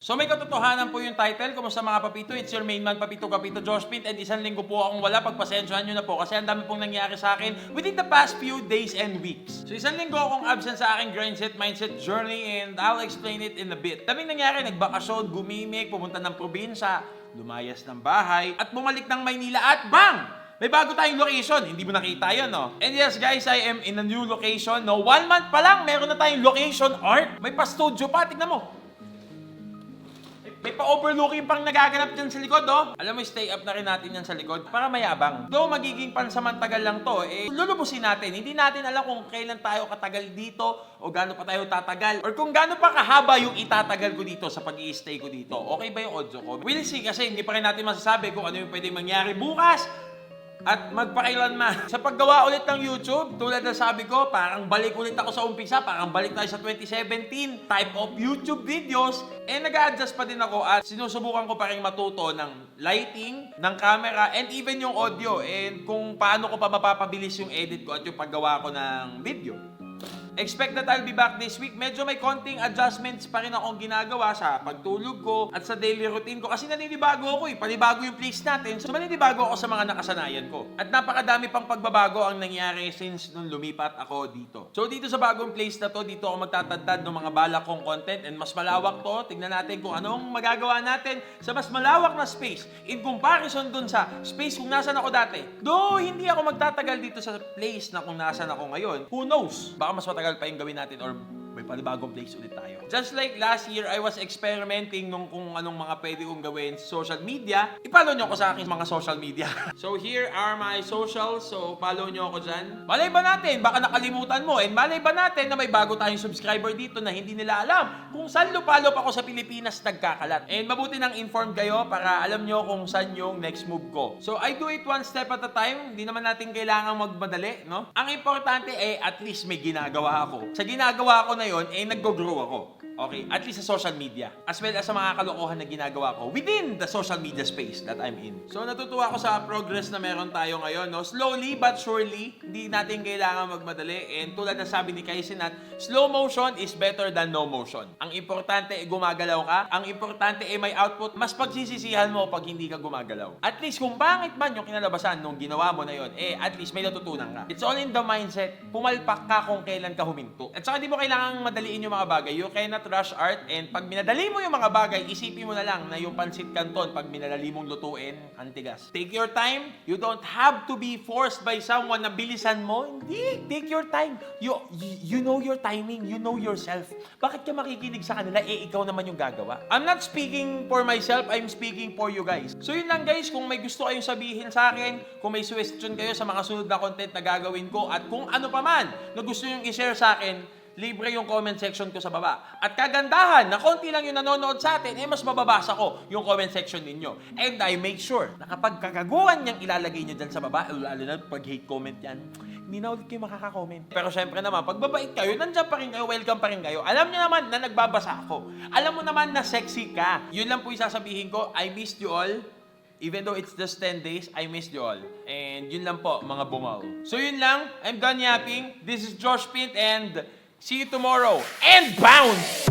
So may katotohanan po yung title. Kumusta mga papito? It's your main man, Papito Kapito Josh Pint. And isang linggo po akong wala. Pagpasensyahan nyo na po kasi ang dami pong nangyari sa akin within the past few days and weeks. So isang linggo akong absent sa aking grindset mindset journey and I'll explain it in a bit. Daming nangyari, nagbakasyon, gumimik, pumunta ng probinsya, lumayas ng bahay, at bumalik ng Maynila at bang! May bago tayong location. Hindi mo nakita yun, no? And yes, guys, I am in a new location, no? 1 month pa lang, meron na tayong location art. May pa-studio pa, tignan mo. May pa-overlooking pang nagaganap dyan sa likod, oh. Alam mo, stay up na rin natin yan sa likod para mayabang. Though magiging pansamantagal lang to, lulubusin natin. Hindi natin alam kung kailan tayo katagal dito o gaano pa tayo tatagal or kung gaano pa kahaba yung itatagal ko dito sa pag-i-stay ko dito. Okay ba yung audio ko? We'll see kasi hindi pa rin natin masasabi kung ano yung pwedeng mangyari bukas. At magpakailanman. Sa paggawa ulit ng YouTube, tulad ng sabi ko, parang balik ulit ako sa umpisa, parang balik tayo sa 2017 type of YouTube videos. Nag-a-adjust pa din ako at sinusubukan ko pa rin matuto ng lighting, ng camera, and even yung audio. And kung paano ko pa mapapabilis yung edit ko at yung paggawa ko ng video. Expect that I'll be back this week. Medyo may konting adjustments pa rin akong ginagawa sa pagtulog ko at sa daily routine ko. Kasi naninibago ako panibago yung place natin. So maninibago ako sa mga nakasanayan ko. At napakadami pang pagbabago ang nangyari since nung lumipat ako dito. So dito sa bagong place na to, dito ako magtatantad ng mga balak kong content and mas malawak to. Tignan natin kung anong magagawa natin sa mas malawak na space in comparison dun sa space kung nasan ako dati. Though hindi ako magtatagal dito sa place na kung nasan ako ngayon, who knows? Baka mas matagal pa yung gawin natin or may panibagong place ulit tayo. Just like last year, I was experimenting nung kung anong mga pwede kong gawin sa social media. I-follow nyo ako sa aking mga social media. So here are my socials. So follow nyo ako dyan. Malay ba natin? Baka nakalimutan mo. And malay ba natin na may bago tayong subscriber dito na hindi nila alam kung saan lupalop ako sa Pilipinas nagkakalat. And mabuti nang informed kayo para alam nyo kung saan yung next move ko. So I do it one step at a time. Hindi naman natin kailangan magmadali, no? Ang importante at least may ginagawa ako. Sa ginagawa ko na yon, nag-grow ako. Okay? At least sa social media. As well as sa mga kalokohan na ginagawa ko within the social media space that I'm in. So natutuwa ako sa progress na meron tayo ngayon, no? Slowly but surely, hindi natin kailangan magmadali. And tulad na sabi ni Kaisinat, slow motion is better than no motion. Ang importante gumagalaw ka. Ang importante may output. Mas pagsisisihan mo pag hindi ka gumagalaw. At least kung pangit man yung kinalabasan nung ginawa mo na yon, at least may natutunan ka. It's all in the mindset. Pumalpak ka kung kailan ka huminto. At saka di mo kailangang madaliin yung mga bagay. You cannot rush art, and pag minadali mo yung mga bagay, isipin mo na lang na yung pansit canton, pag minadali mong lutuin, antigas. Take your time. You don't have to be forced by someone na bilisan mo. Hindi. Take your time. You know your timing. You know yourself. Bakit ka makikinig sa kanila? Ikaw naman yung gagawa. I'm not speaking for myself. I'm speaking for you guys. So yun lang guys. Kung may gusto kayong sabihin sa akin, kung may suggestion kayo sa mga sunod na content na gagawin ko, at kung ano pa man na gusto nyo i-share sa akin, libre yung comment section ko sa baba. At kagandahan, na konti lang yung nanonood sa atin, mas mababasa ko yung comment section ninyo. And I make sure na kapag kagaguhan niyang ilalagay niyo dyan sa baba, lalo na pag hate comment yan, hindi na ulit kayo makaka-comment. Pero syempre naman, pag babait kayo, nandiyan pa rin kayo, welcome pa rin kayo. Alam niyo naman na nagbabasa ako. Alam mo naman na sexy ka. Yun lang po yung sasabihin ko, I missed you all. Even though it's just 10 days, I missed you all. And yun lang po, mga bungaw. So yun lang, I'm done yapping. This is Josh Pint and see you tomorrow. And bounce!